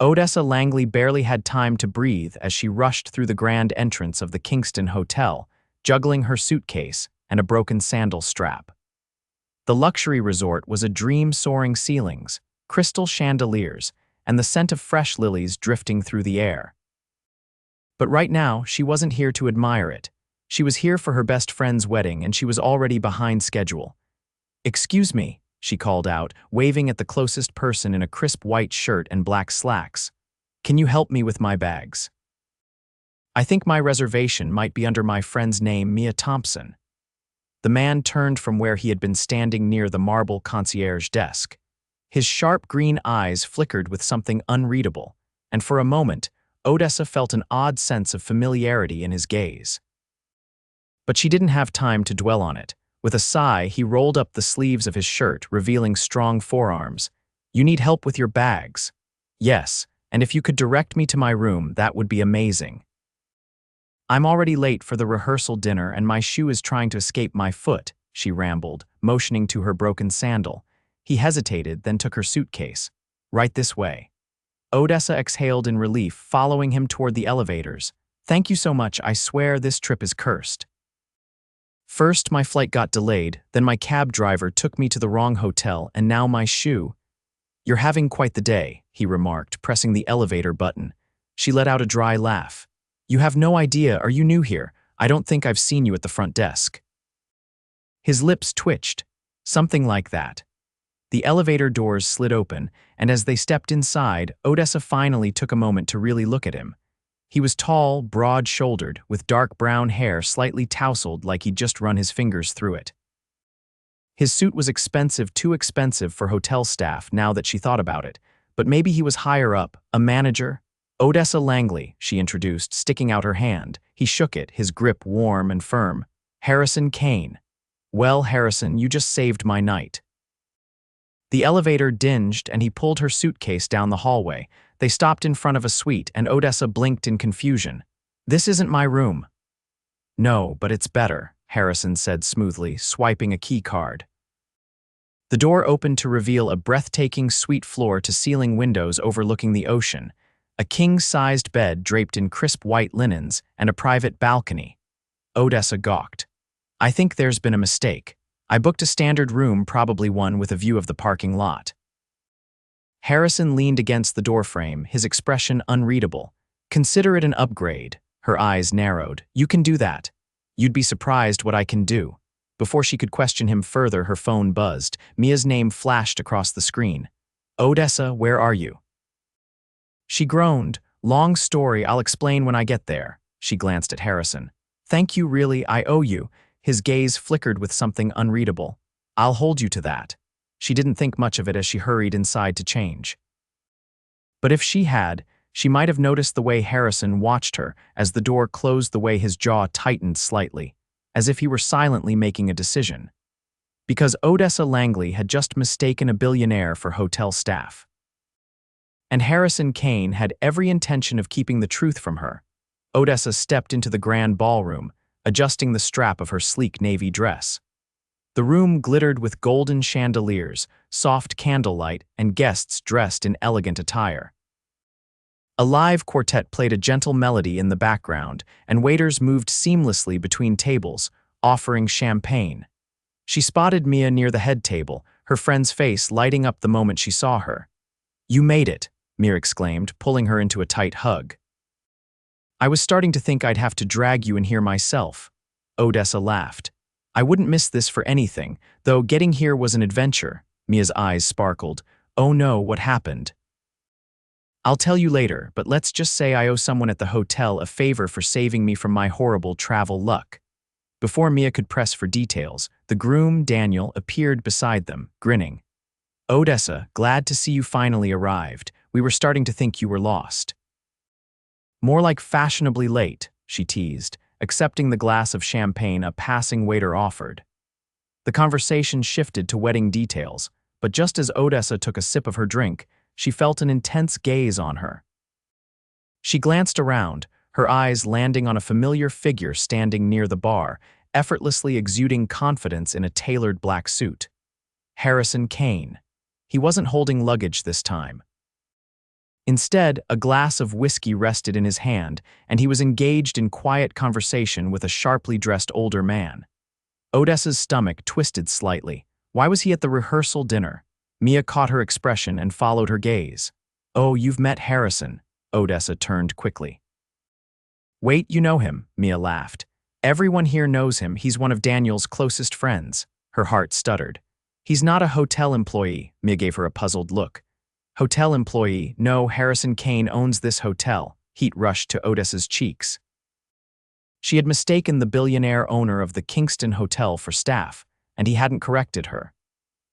Odessa Langley barely had time to breathe as she rushed through the grand entrance of the Kingston Hotel, juggling her suitcase and a broken sandal strap. The luxury resort was a dream, soaring ceilings, crystal chandeliers, and the scent of fresh lilies drifting through the air. But right now, she wasn't here to admire it. She was here for her best friend's wedding, and she was already behind schedule. "Excuse me," she called out, waving at the closest person in a crisp white shirt and black slacks. "Can you help me with my bags? I think my reservation might be under my friend's name, Mia Thompson." The man turned from where he had been standing near the marble concierge desk. His sharp green eyes flickered with something unreadable, and for a moment, Odessa felt an odd sense of familiarity in his gaze. But she didn't have time to dwell on it. With a sigh, he rolled up the sleeves of his shirt, revealing strong forearms. "You need help with your bags?" "Yes, and if you could direct me to my room, that would be amazing." "I'm already late for the rehearsal dinner and my shoe is trying to escape my foot," she rambled, motioning to her broken sandal. He hesitated, then took her suitcase. "Right this way." Odessa exhaled in relief, following him toward the elevators. "Thank you so much, I swear this trip is cursed. First, my flight got delayed, then my cab driver took me to the wrong hotel, and now my shoe." "You're having quite the day," he remarked, pressing the elevator button. She let out a dry laugh. "You have no idea, are you new here? I don't think I've seen you at the front desk." His lips twitched. Something like that. The elevator doors slid open, and as they stepped inside, Odessa finally took a moment to really look at him. He was tall, broad-shouldered, with dark brown hair slightly tousled like he'd just run his fingers through it. His suit was expensive, too expensive for hotel staff now that she thought about it, but maybe he was higher up, a manager? "Odessa Langley," she introduced, sticking out her hand. He shook it, his grip warm and firm. "Harrison Kane." "Well, Harrison, you just saved my night." The elevator dinged and he pulled her suitcase down the hallway. They stopped in front of a suite and Odessa blinked in confusion. "This isn't my room." "No, but it's better," Harrison said smoothly, swiping a key card. The door opened to reveal a breathtaking suite floor-to-ceiling windows overlooking the ocean, a king-sized bed draped in crisp white linens, and a private balcony. Odessa gawked. "I think there's been a mistake. I booked a standard room, probably one with a view of the parking lot." Harrison leaned against the doorframe, his expression unreadable. "Consider it an upgrade." Her eyes narrowed. "You can do that. You'd be surprised what I can do." Before she could question him further, her phone buzzed. Mia's name flashed across the screen. "Odessa, where are you?" She groaned. "Long story, I'll explain when I get there." She glanced at Harrison. "Thank you, really, I owe you." His gaze flickered with something unreadable. "I'll hold you to that." She didn't think much of it as she hurried inside to change. But if she had, she might have noticed the way Harrison watched her as the door closed, the way his jaw tightened slightly, as if he were silently making a decision. Because Odessa Langley had just mistaken a billionaire for hotel staff. And Harrison Kane had every intention of keeping the truth from her. Odessa stepped into the grand ballroom, adjusting the strap of her sleek navy dress. The room glittered with golden chandeliers, soft candlelight, and guests dressed in elegant attire. A live quartet played a gentle melody in the background, and waiters moved seamlessly between tables, offering champagne. She spotted Mia near the head table, her friend's face lighting up the moment she saw her. "You made it," Mia exclaimed, pulling her into a tight hug. "I was starting to think I'd have to drag you in here myself." Odessa laughed. "I wouldn't miss this for anything, though getting here was an adventure." Mia's eyes sparkled. "Oh no, what happened?" "I'll tell you later, but let's just say I owe someone at the hotel a favor for saving me from my horrible travel luck." Before Mia could press for details, the groom, Daniel, appeared beside them, grinning. "Odessa, glad to see you finally arrived. We were starting to think you were lost." "More like fashionably late," she teased, accepting the glass of champagne a passing waiter offered. The conversation shifted to wedding details, but just as Odessa took a sip of her drink, she felt an intense gaze on her. She glanced around, her eyes landing on a familiar figure standing near the bar, effortlessly exuding confidence in a tailored black suit. Harrison Kane. He wasn't holding luggage this time. Instead, a glass of whiskey rested in his hand, and he was engaged in quiet conversation with a sharply dressed older man. Odessa's stomach twisted slightly. Why was he at the rehearsal dinner? Mia caught her expression and followed her gaze. "Oh, you've met Harrison." Odessa turned quickly. "Wait, you know him," Mia laughed. "Everyone here knows him. He's one of Daniel's closest friends." Her heart stuttered. "He's not a hotel employee," Mia gave her a puzzled look. "Hotel employee? No, Harrison Kane owns this hotel." Heat rushed to Odessa's cheeks. She had mistaken the billionaire owner of the Kingston Hotel for staff, and he hadn't corrected her.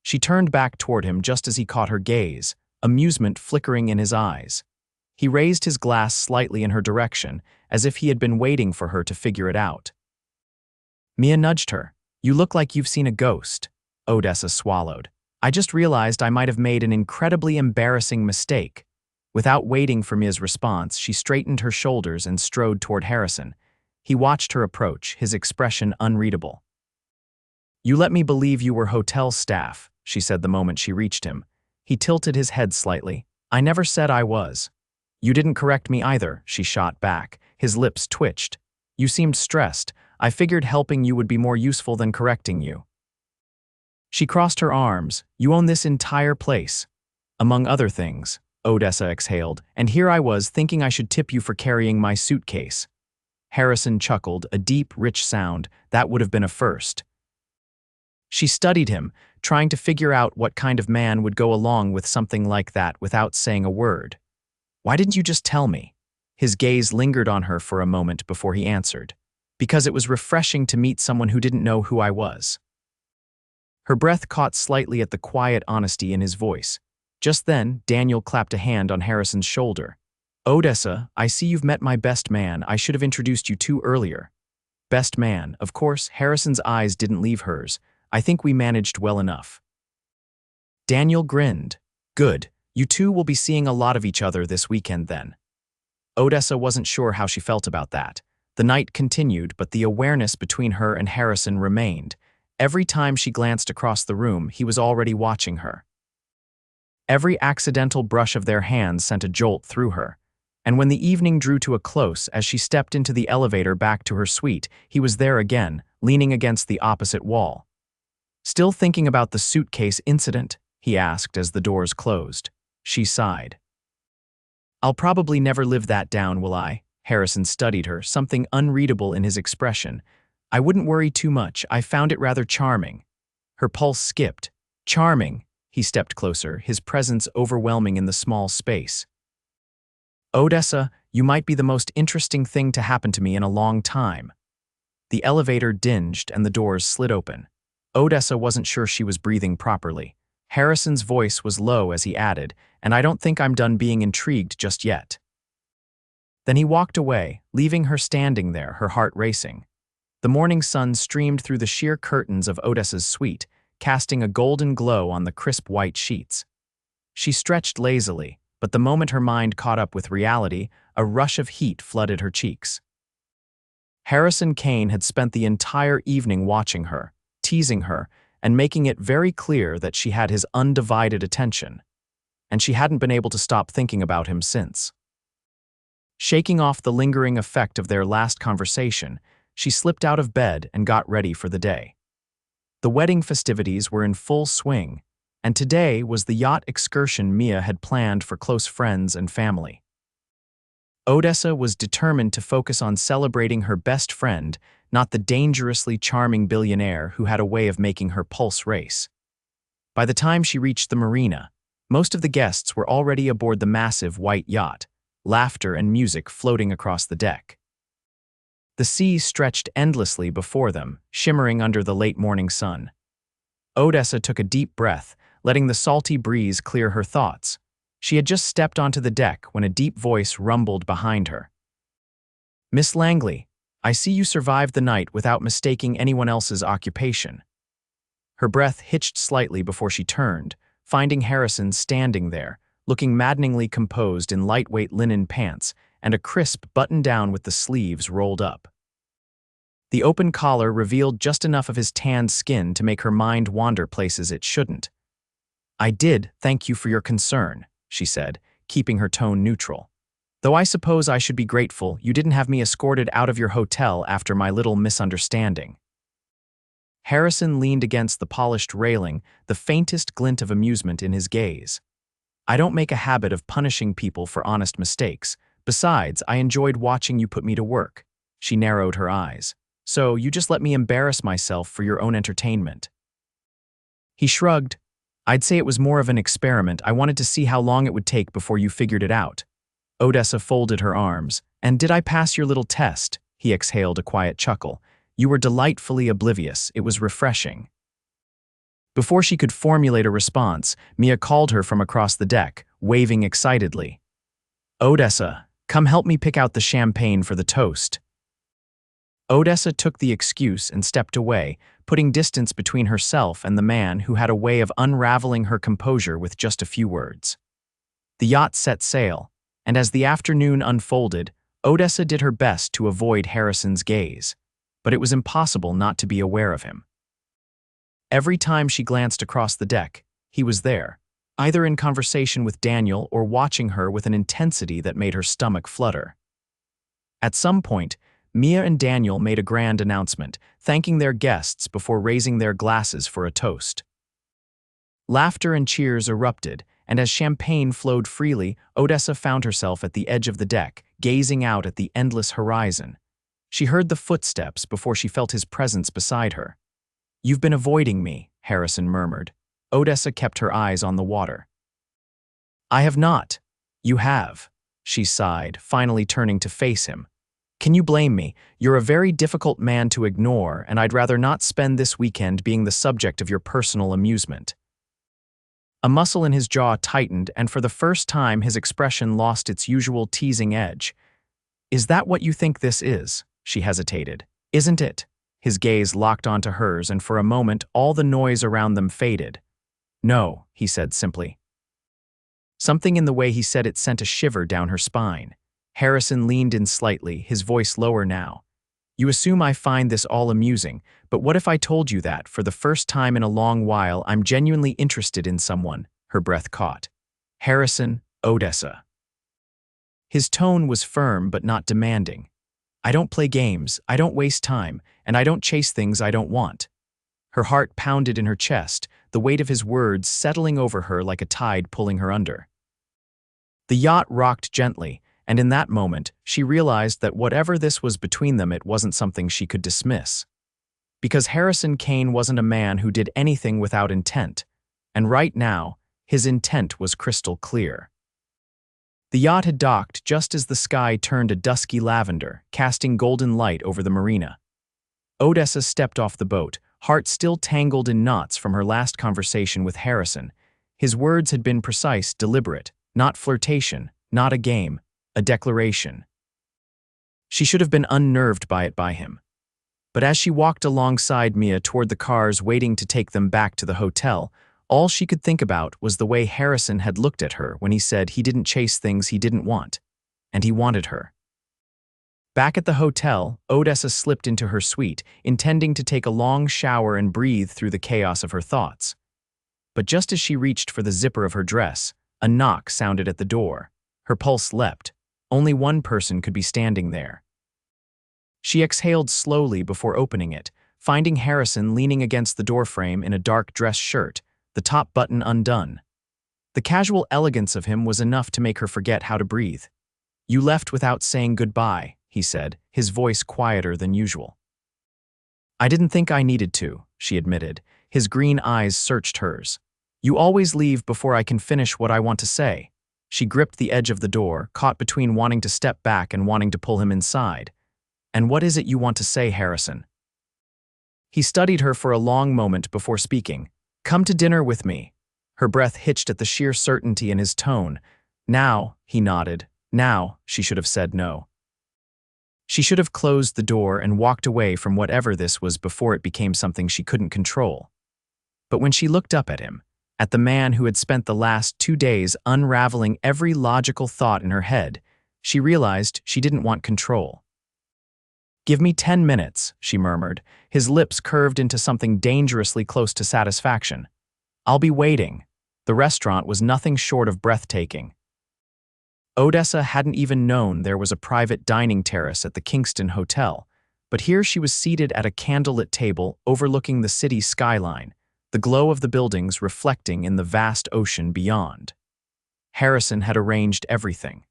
She turned back toward him just as he caught her gaze, amusement flickering in his eyes. He raised his glass slightly in her direction, as if he had been waiting for her to figure it out. Mia nudged her. "You look like you've seen a ghost." Odessa swallowed. "I just realized I might have made an incredibly embarrassing mistake." Without waiting for Mia's response, she straightened her shoulders and strode toward Harrison. He watched her approach, his expression unreadable. "You let me believe you were hotel staff," she said the moment she reached him. He tilted his head slightly. "I never said I was." "You didn't correct me either," she shot back. His lips twitched. "You seemed stressed. I figured helping you would be more useful than correcting you." She crossed her arms. "You own this entire place." "Among other things," Odessa exhaled, "and here I was thinking I should tip you for carrying my suitcase." Harrison chuckled, a deep, rich sound. That would have been a first. She studied him, trying to figure out what kind of man would go along with something like that without saying a word. "Why didn't you just tell me?" His gaze lingered on her for a moment before he answered. "Because it was refreshing to meet someone who didn't know who I was." Her breath caught slightly at the quiet honesty in his voice. Just then, Daniel clapped a hand on Harrison's shoulder. "Odessa, I see you've met my best man. I should have introduced you to earlier." Best man, of course. Harrison's eyes didn't leave hers. "I think we managed well enough." Daniel grinned. "Good. You two will be seeing a lot of each other this weekend then." Odessa wasn't sure how she felt about that. The night continued, but the awareness between her and Harrison remained. Every time she glanced across the room, he was already watching her. Every accidental brush of their hands sent a jolt through her. And when the evening drew to a close, as she stepped into the elevator back to her suite, he was there again, leaning against the opposite wall. "Still thinking about the suitcase incident?" he asked as the doors closed. She sighed. "I'll probably never live that down, will I?" Harrison studied her, something unreadable in his expression. "I wouldn't worry too much. I found it rather charming." Her pulse skipped. "Charming." He stepped closer, his presence overwhelming in the small space. "Odessa, you might be the most interesting thing to happen to me in a long time." The elevator dinged and the doors slid open. Odessa wasn't sure she was breathing properly. Harrison's voice was low as he added, "And I don't think I'm done being intrigued just yet." Then he walked away, leaving her standing there, her heart racing. The morning sun streamed through the sheer curtains of Odessa's suite, casting a golden glow on the crisp white sheets. She stretched lazily, but the moment her mind caught up with reality, a rush of heat flooded her cheeks. Harrison Kane had spent the entire evening watching her, teasing her, and making it very clear that she had his undivided attention. And she hadn't been able to stop thinking about him since. Shaking off the lingering effect of their last conversation, she slipped out of bed and got ready for the day. The wedding festivities were in full swing, and today was the yacht excursion Mia had planned for close friends and family. Odessa was determined to focus on celebrating her best friend, not the dangerously charming billionaire who had a way of making her pulse race. By the time she reached the marina, most of the guests were already aboard the massive white yacht, laughter and music floating across the deck. The sea stretched endlessly before them, shimmering under the late morning sun. Odessa took a deep breath, letting the salty breeze clear her thoughts. She had just stepped onto the deck when a deep voice rumbled behind her. "Miss Langley, I see you survived the night without mistaking anyone else's occupation." Her breath hitched slightly before she turned, finding Harrison standing there, looking maddeningly composed in lightweight linen pants and a crisp button-down with the sleeves rolled up. The open collar revealed just enough of his tanned skin to make her mind wander places it shouldn't. "I did, thank you for your concern," she said, keeping her tone neutral. "Though I suppose I should be grateful you didn't have me escorted out of your hotel after my little misunderstanding." Harrison leaned against the polished railing, the faintest glint of amusement in his gaze. "I don't make a habit of punishing people for honest mistakes. Besides, I enjoyed watching you put me to work." She narrowed her eyes. "So you just let me embarrass myself for your own entertainment." He shrugged. "I'd say it was more of an experiment. I wanted to see how long it would take before you figured it out." Odessa folded her arms. "And did I pass your little test?" He exhaled a quiet chuckle. "You were delightfully oblivious. It was refreshing." Before she could formulate a response, Mia called her from across the deck, waving excitedly. "Odessa, come help me pick out the champagne for the toast." Odessa took the excuse and stepped away, putting distance between herself and the man who had a way of unraveling her composure with just a few words. The yacht set sail, and as the afternoon unfolded, Odessa did her best to avoid Harrison's gaze, but it was impossible not to be aware of him. Every time she glanced across the deck, he was there, either in conversation with Daniel or watching her with an intensity that made her stomach flutter. At some point, Mia and Daniel made a grand announcement, thanking their guests before raising their glasses for a toast. Laughter and cheers erupted, and as champagne flowed freely, Odessa found herself at the edge of the deck, gazing out at the endless horizon. She heard the footsteps before she felt his presence beside her. "You've been avoiding me," Harrison murmured. Odessa kept her eyes on the water. "I have not." "You have," she sighed, finally turning to face him. "Can you blame me? You're a very difficult man to ignore, and I'd rather not spend this weekend being the subject of your personal amusement." A muscle in his jaw tightened, and for the first time his expression lost its usual teasing edge. "Is that what you think this is?" She hesitated. "Isn't it?" His gaze locked onto hers, and for a moment all the noise around them faded. "No," he said simply. Something in the way he said it sent a shiver down her spine. Harrison leaned in slightly, his voice lower now. "You assume I find this all amusing, but what if I told you that, for the first time in a long while, I'm genuinely interested in someone?" Her breath caught. "Harrison, Odessa." His tone was firm but not demanding. "I don't play games, I don't waste time, and I don't chase things I don't want." Her heart pounded in her chest, the weight of his words settling over her like a tide pulling her under. The yacht rocked gently, and in that moment, she realized that whatever this was between them, it wasn't something she could dismiss. Because Harrison Kane wasn't a man who did anything without intent, and right now, his intent was crystal clear. The yacht had docked just as the sky turned a dusky lavender, casting golden light over the marina. Odessa stepped off the boat, heart still tangled in knots from her last conversation with Harrison. His words had been precise, deliberate, not flirtation, not a game, a declaration. She should have been unnerved by him. But as she walked alongside Mia toward the cars waiting to take them back to the hotel, all she could think about was the way Harrison had looked at her when he said he didn't chase things he didn't want, and he wanted her. Back at the hotel, Odessa slipped into her suite, intending to take a long shower and breathe through the chaos of her thoughts. But just as she reached for the zipper of her dress, a knock sounded at the door. Her pulse leapt. Only one person could be standing there. She exhaled slowly before opening it, finding Harrison leaning against the doorframe in a dark dress shirt, the top button undone. The casual elegance of him was enough to make her forget how to breathe. "You left without saying goodbye," he said, his voice quieter than usual. "I didn't think I needed to," she admitted. His green eyes searched hers. "You always leave before I can finish what I want to say." She gripped the edge of the door, caught between wanting to step back and wanting to pull him inside. "And what is it you want to say, Harrison?" He studied her for a long moment before speaking. "Come to dinner with me." Her breath hitched at the sheer certainty in his tone. "Now," he nodded. Now, she should have said no. She should have closed the door and walked away from whatever this was before it became something she couldn't control. But when she looked up at him, at the man who had spent the last 2 days unraveling every logical thought in her head, she realized she didn't want control. "Give me 10 minutes, she murmured, his lips curved into something dangerously close to satisfaction. "I'll be waiting." The restaurant was nothing short of breathtaking. Odessa hadn't even known there was a private dining terrace at the Kingston Hotel, but here she was seated at a candlelit table overlooking the city's skyline, the glow of the buildings reflecting in the vast ocean beyond. Harrison had arranged everything.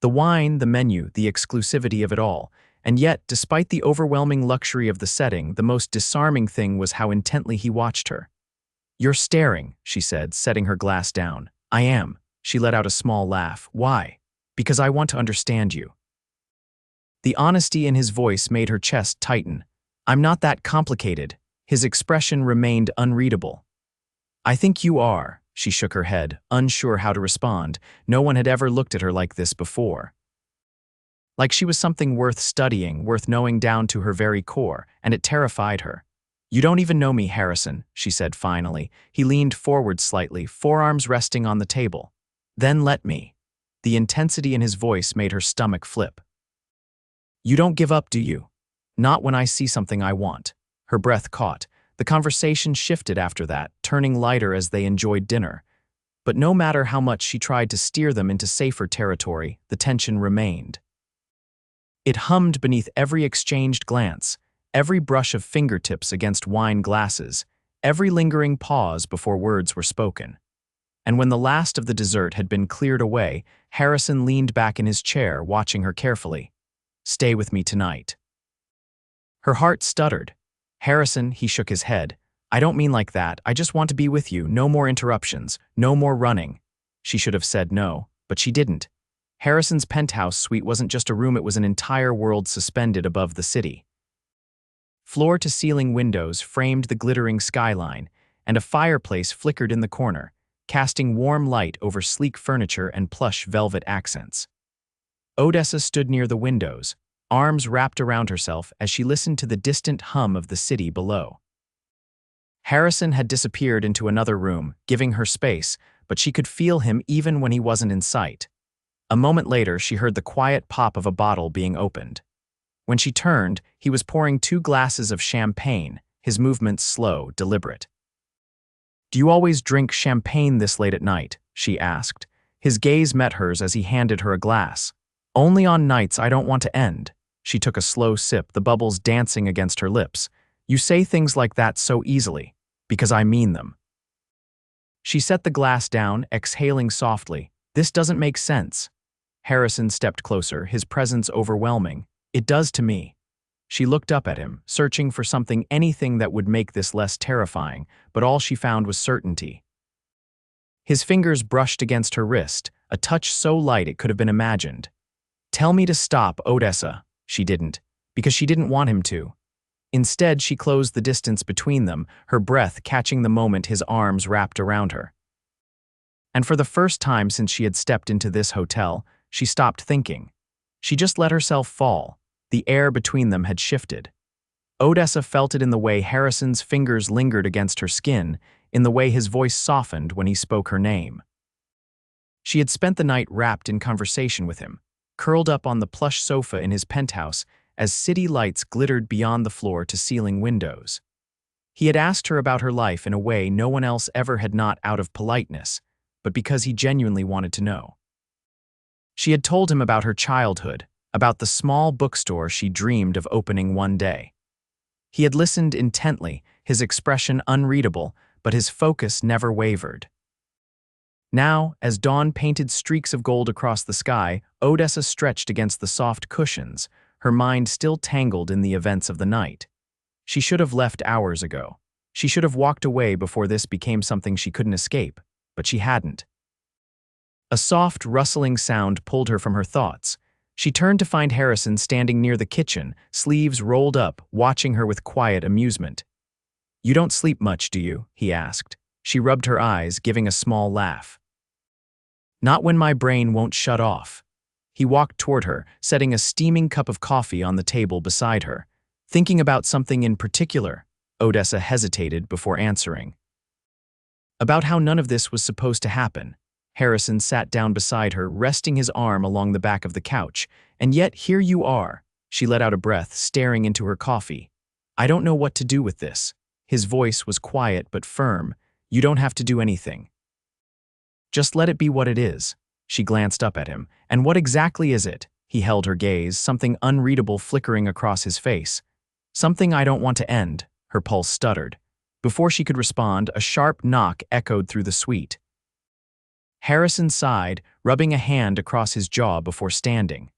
The wine, the menu, the exclusivity of it all, and yet, despite the overwhelming luxury of the setting, the most disarming thing was how intently he watched her. "You're staring," she said, setting her glass down. "I am." She let out a small laugh. "Why?" "Because I want to understand you." The honesty in his voice made her chest tighten. "I'm not that complicated." His expression remained unreadable. "I think you are." She shook her head, unsure how to respond. No one had ever looked at her like this before. Like she was something worth studying, worth knowing down to her very core, and it terrified her. "You don't even know me, Harrison," she said finally. He leaned forward slightly, forearms resting on the table. "Then let me." The intensity in his voice made her stomach flip. "You don't give up, do you?" "Not when I see something I want." Her breath caught. The conversation shifted after that, turning lighter as they enjoyed dinner. But no matter how much she tried to steer them into safer territory, the tension remained. It hummed beneath every exchanged glance, every brush of fingertips against wine glasses, every lingering pause before words were spoken. And when the last of the dessert had been cleared away, Harrison leaned back in his chair, watching her carefully. "Stay with me tonight." Her heart stuttered. "Harrison," he shook his head. "I don't mean like that. I just want to be with you. No more interruptions. No more running." She should have said no, but she didn't. Harrison's penthouse suite wasn't just a room, it was an entire world suspended above the city. Floor-to-ceiling windows framed the glittering skyline, and a fireplace flickered in the corner, casting warm light over sleek furniture and plush velvet accents. Odessa stood near the windows, arms wrapped around herself as she listened to the distant hum of the city below. Harrison had disappeared into another room, giving her space, but she could feel him even when he wasn't in sight. A moment later, she heard the quiet pop of a bottle being opened. When she turned, he was pouring 2 glasses of champagne, his movements slow, deliberate. "Do you always drink champagne this late at night?" she asked. His gaze met hers as he handed her a glass. "Only on nights I don't want to end." She took a slow sip, the bubbles dancing against her lips. "You say things like that so easily." "Because I mean them." She set the glass down, exhaling softly. "This doesn't make sense." Harrison stepped closer, his presence overwhelming. "It does to me." She looked up at him, searching for something, anything that would make this less terrifying, but all she found was certainty. His fingers brushed against her wrist, a touch so light it could have been imagined. "Tell me to stop, Odessa." She didn't, because she didn't want him to. Instead, she closed the distance between them, her breath catching the moment his arms wrapped around her. And for the first time since she had stepped into this hotel, she stopped thinking. She just let herself fall. The air between them had shifted. Odessa felt it in the way Harrison's fingers lingered against her skin, in the way his voice softened when he spoke her name. She had spent the night wrapped in conversation with him, curled up on the plush sofa in his penthouse as city lights glittered beyond the floor-to-ceiling windows. He had asked her about her life in a way no one else ever had, not out of politeness, but because he genuinely wanted to know. She had told him about her childhood, about the small bookstore she dreamed of opening one day. He had listened intently, his expression unreadable, but his focus never wavered. Now, as dawn painted streaks of gold across the sky, Odessa stretched against the soft cushions, her mind still tangled in the events of the night. She should have left hours ago. She should have walked away before this became something she couldn't escape, but she hadn't. A soft, rustling sound pulled her from her thoughts. She turned to find Harrison standing near the kitchen, sleeves rolled up, watching her with quiet amusement. "You don't sleep much, do you?" he asked. She rubbed her eyes, giving a small laugh. "Not when my brain won't shut off." He walked toward her, setting a steaming cup of coffee on the table beside her. "Thinking about something in particular?" Odessa hesitated before answering. "About how none of this was supposed to happen." Harrison sat down beside her, resting his arm along the back of the couch. "And yet here you are." She let out a breath, staring into her coffee. "I don't know what to do with this." His voice was quiet but firm. "You don't have to do anything. Just let it be what it is." She glanced up at him. And what exactly is it? He held her gaze, something unreadable flickering across his face. Something I don't want to end, her pulse stuttered. Before she could respond, a sharp knock echoed through the suite. Harrison sighed, rubbing a hand across his jaw before standing.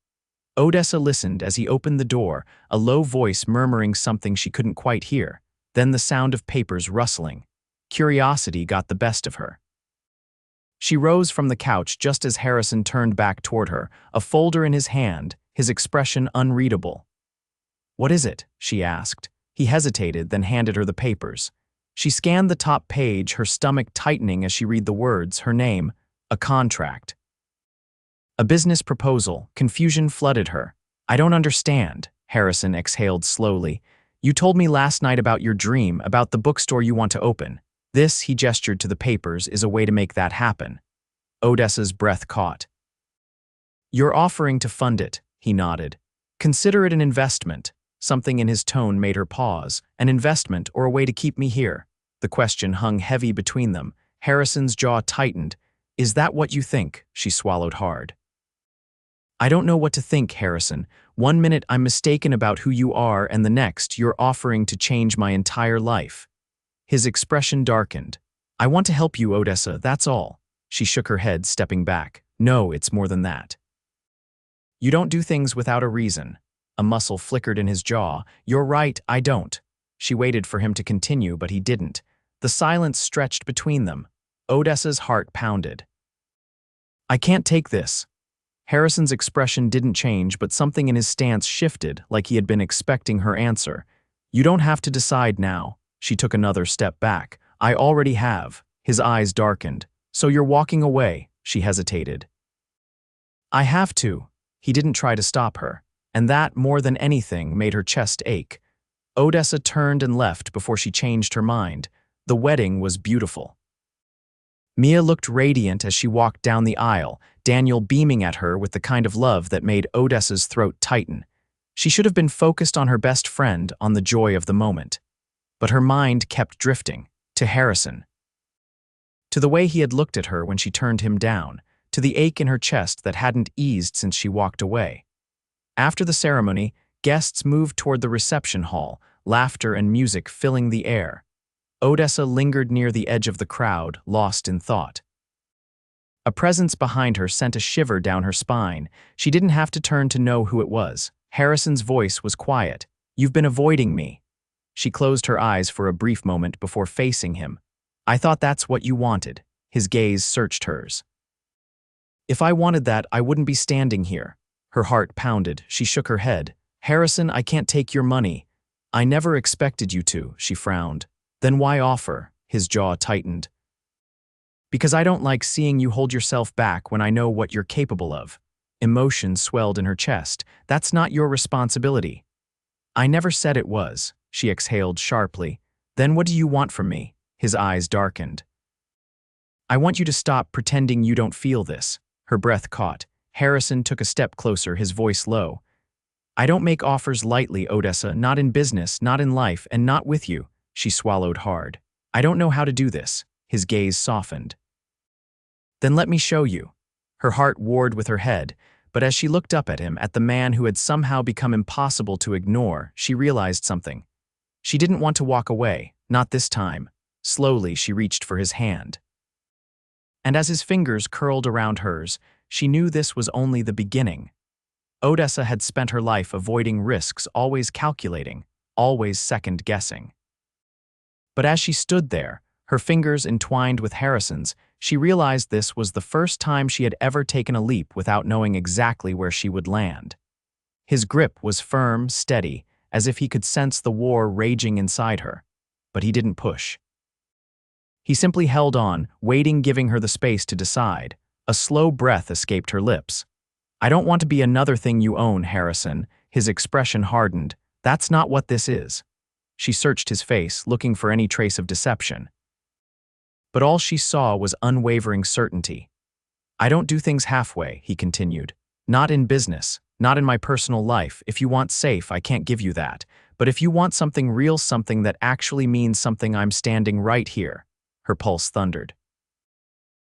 Odessa listened as he opened the door, a low voice murmuring something she couldn't quite hear, then the sound of papers rustling. Curiosity got the best of her. She rose from the couch just as Harrison turned back toward her, a folder in his hand, his expression unreadable. "What is it?" she asked. He hesitated, then handed her the papers. She scanned the top page, her stomach tightening as she read the words, her name, a contract. A business proposal. Confusion flooded her. "I don't understand," Harrison exhaled slowly. "You told me last night about your dream, about the bookstore you want to open. This," he gestured to the papers, "is a way to make that happen." Odessa's breath caught. "You're offering to fund it," he nodded. "Consider it an investment." Something in his tone made her pause. An investment or a way to keep me here? The question hung heavy between them. Harrison's jaw tightened. "Is that what you think?" She swallowed hard. "I don't know what to think, Harrison. One minute I'm mistaken about who you are, and the next you're offering to change my entire life." His expression darkened. "I want to help you, Odessa, that's all." She shook her head, stepping back. "No, it's more than that. You don't do things without a reason." A muscle flickered in his jaw. "You're right, I don't." She waited for him to continue, but he didn't. The silence stretched between them. Odessa's heart pounded. "I can't take this." Harrison's expression didn't change, but something in his stance shifted, like he had been expecting her answer. "You don't have to decide now." She took another step back. "I already have." His eyes darkened. "So you're walking away?" She hesitated. "I have to." He didn't try to stop her, and that, more than anything, made her chest ache. Odessa turned and left before she changed her mind. The wedding was beautiful. Mia looked radiant as she walked down the aisle, Daniel beaming at her with the kind of love that made Odessa's throat tighten. She should have been focused on her best friend, on the joy of the moment. But her mind kept drifting, to Harrison. To the way he had looked at her when she turned him down, to the ache in her chest that hadn't eased since she walked away. After the ceremony, guests moved toward the reception hall, laughter and music filling the air. Odessa lingered near the edge of the crowd, lost in thought. A presence behind her sent a shiver down her spine. She didn't have to turn to know who it was. Harrison's voice was quiet. "You've been avoiding me." She closed her eyes for a brief moment before facing him. "I thought that's what you wanted." His gaze searched hers. "If I wanted that, I wouldn't be standing here." Her heart pounded. She shook her head. "Harrison, I can't take your money." "I never expected you to," she frowned. "Then why offer?" His jaw tightened. "Because I don't like seeing you hold yourself back when I know what you're capable of." Emotion swelled in her chest. "That's not your responsibility." "I never said it was," she exhaled sharply. "Then what do you want from me?" His eyes darkened. "I want you to stop pretending you don't feel this." Her breath caught. Harrison took a step closer, his voice low. "I don't make offers lightly, Odessa, not in business, not in life, and not with you." She swallowed hard. "I don't know how to do this." His gaze softened. "Then let me show you." Her heart warred with her head, but as she looked up at him, at the man who had somehow become impossible to ignore, she realized something. She didn't want to walk away, not this time. Slowly, she reached for his hand. And as his fingers curled around hers, she knew this was only the beginning. Odessa had spent her life avoiding risks, always calculating, always second-guessing. But as she stood there, her fingers entwined with Harrison's, she realized this was the first time she had ever taken a leap without knowing exactly where she would land. His grip was firm, steady, as if he could sense the war raging inside her. But he didn't push. He simply held on, waiting, giving her the space to decide. A slow breath escaped her lips. "I don't want to be another thing you own, Harrison." His expression hardened. "That's not what this is." She searched his face, looking for any trace of deception. But all she saw was unwavering certainty. "I don't do things halfway," he continued. "Not in business, not in my personal life. If you want safe, I can't give you that. But if you want something real, something that actually means something, I'm standing right here." Her pulse thundered.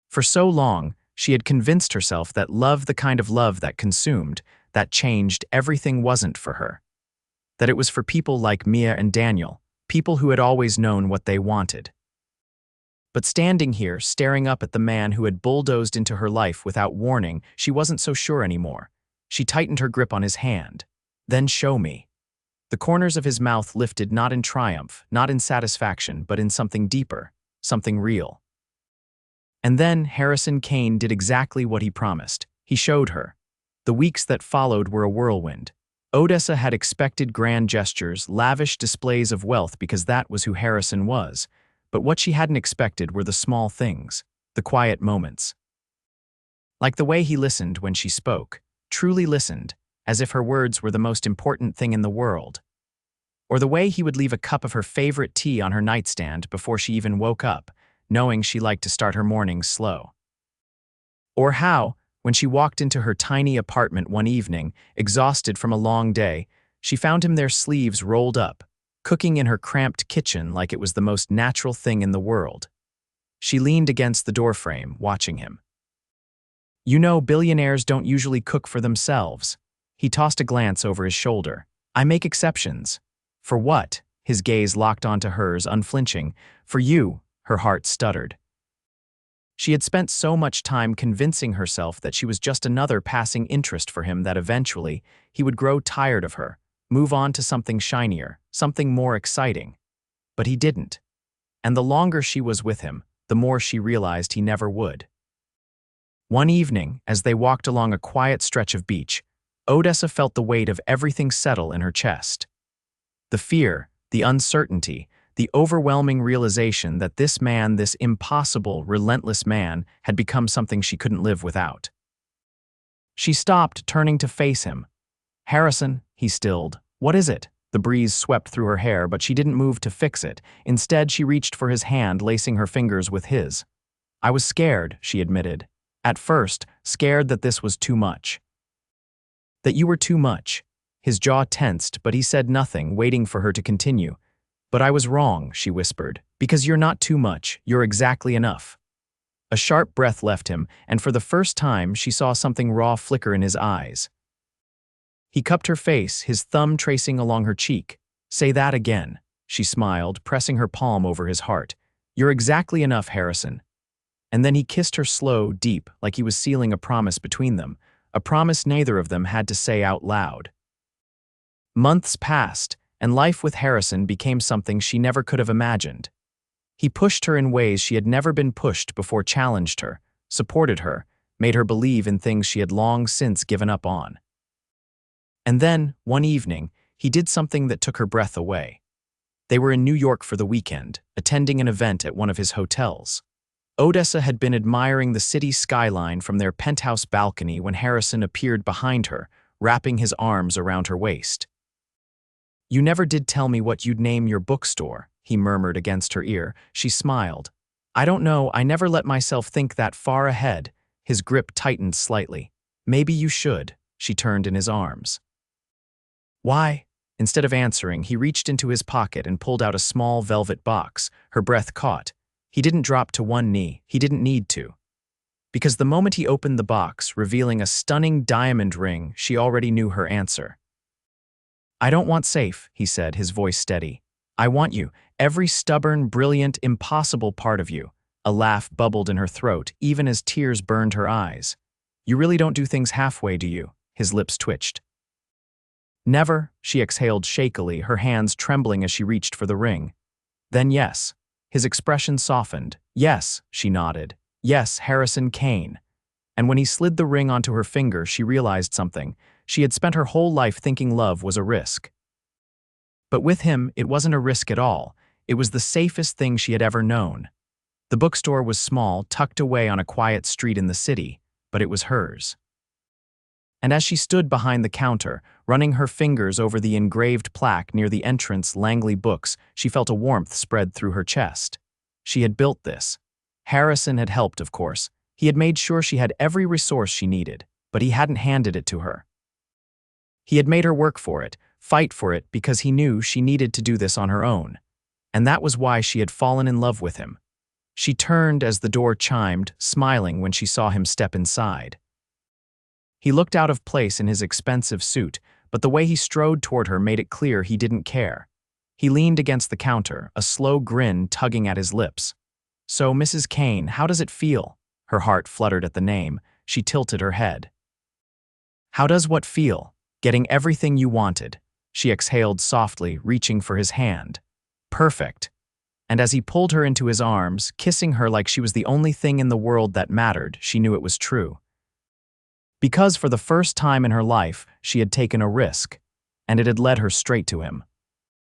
For so long, She had convinced herself that love, the kind of love that consumed, that changed everything, wasn't for her. That it was for people like Mia and Daniel, people who had always known what they wanted. But standing here, staring up at the man who had bulldozed into her life without warning, she wasn't so sure anymore. She tightened her grip on his hand. "Then show me." The corners of his mouth lifted, not in triumph, not in satisfaction, but in something deeper, something real. And then Harrison Kane did exactly what he promised. He showed her. The weeks that followed were a whirlwind. Odessa had expected grand gestures, lavish displays of wealth, because that was who Harrison was. But what she hadn't expected were the small things, the quiet moments. Like the way he listened when she spoke, truly listened, as if her words were the most important thing in the world. Or the way he would leave a cup of her favorite tea on her nightstand before she even woke up, knowing she liked to start her mornings slow. Or how, when she walked into her tiny apartment one evening, exhausted from a long day, she found him there, sleeves rolled up, cooking in her cramped kitchen like it was the most natural thing in the world. She leaned against the doorframe, watching him. "You know, billionaires don't usually cook for themselves." He tossed a glance over his shoulder. "I make exceptions." "For what?" His gaze locked onto hers, unflinching. "For you," her heart stuttered. She had spent so much time convincing herself that she was just another passing interest for him that eventually he would grow tired of her, move on to something shinier, something more exciting. But he didn't. And the longer she was with him, the more she realized he never would. One evening, as they walked along a quiet stretch of beach, Odessa felt the weight of everything settle in her chest. The fear, the uncertainty, the overwhelming realization that this man, this impossible, relentless man, had become something she couldn't live without. She stopped, turning to face him. "Harrison," he stilled. "What is it?" The breeze swept through her hair, but she didn't move to fix it. Instead, she reached for his hand, lacing her fingers with his. "I was scared," she admitted. "At first, scared that this was too much. That you were too much." His jaw tensed, but he said nothing, waiting for her to continue. "But I was wrong," she whispered, "because you're not too much, you're exactly enough." A sharp breath left him, and for the first time she saw something raw flicker in his eyes. He cupped her face, his thumb tracing along her cheek. "Say that again," she smiled, pressing her palm over his heart. "You're exactly enough, Harrison." And then he kissed her slow, deep, like he was sealing a promise between them, a promise neither of them had to say out loud. Months passed, and life with Harrison became something she never could have imagined. He pushed her in ways she had never been pushed before, challenged her, supported her, made her believe in things she had long since given up on. And then, one evening, he did something that took her breath away. They were in New York for the weekend, attending an event at one of his hotels. Odessa had been admiring the city skyline from their penthouse balcony when Harrison appeared behind her, wrapping his arms around her waist. "You never did tell me what you'd name your bookstore," he murmured against her ear. She smiled. "I don't know, I never let myself think that far ahead." His grip tightened slightly. "Maybe you should." She turned in his arms. "Why?" Instead of answering, he reached into his pocket and pulled out a small velvet box. Her breath caught. He didn't drop to one knee. He didn't need to. Because the moment he opened the box, revealing a stunning diamond ring, she already knew her answer. "I don't want safe," he said, his voice steady. "I want you, every stubborn, brilliant, impossible part of you." A laugh bubbled in her throat, even as tears burned her eyes. "You really don't do things halfway, do you?" His lips twitched. "Never," she exhaled shakily, her hands trembling as she reached for the ring. "Then yes." His expression softened. "Yes," she nodded. "Yes, Harrison Kane." And when he slid the ring onto her finger, she realized something. She had spent her whole life thinking love was a risk. But with him, it wasn't a risk at all. It was the safest thing she had ever known. The bookstore was small, tucked away on a quiet street in the city, but it was hers. And as she stood behind the counter, running her fingers over the engraved plaque near the entrance, Langley Books, she felt a warmth spread through her chest. She had built this. Harrison had helped, of course. He had made sure she had every resource she needed, but he hadn't handed it to her. He had made her work for it, fight for it, because he knew she needed to do this on her own. And that was why she had fallen in love with him. She turned as the door chimed, smiling when she saw him step inside. He looked out of place in his expensive suit, but the way he strode toward her made it clear he didn't care. He leaned against the counter, a slow grin tugging at his lips. "So, Mrs. Kane, how does it feel?" Her heart fluttered at the name. She tilted her head. "How does what feel? Getting everything you wanted." She exhaled softly, reaching for his hand. "Perfect." And as he pulled her into his arms, kissing her like she was the only thing in the world that mattered, she knew it was true. Because for the first time in her life, she had taken a risk, and it had led her straight to him.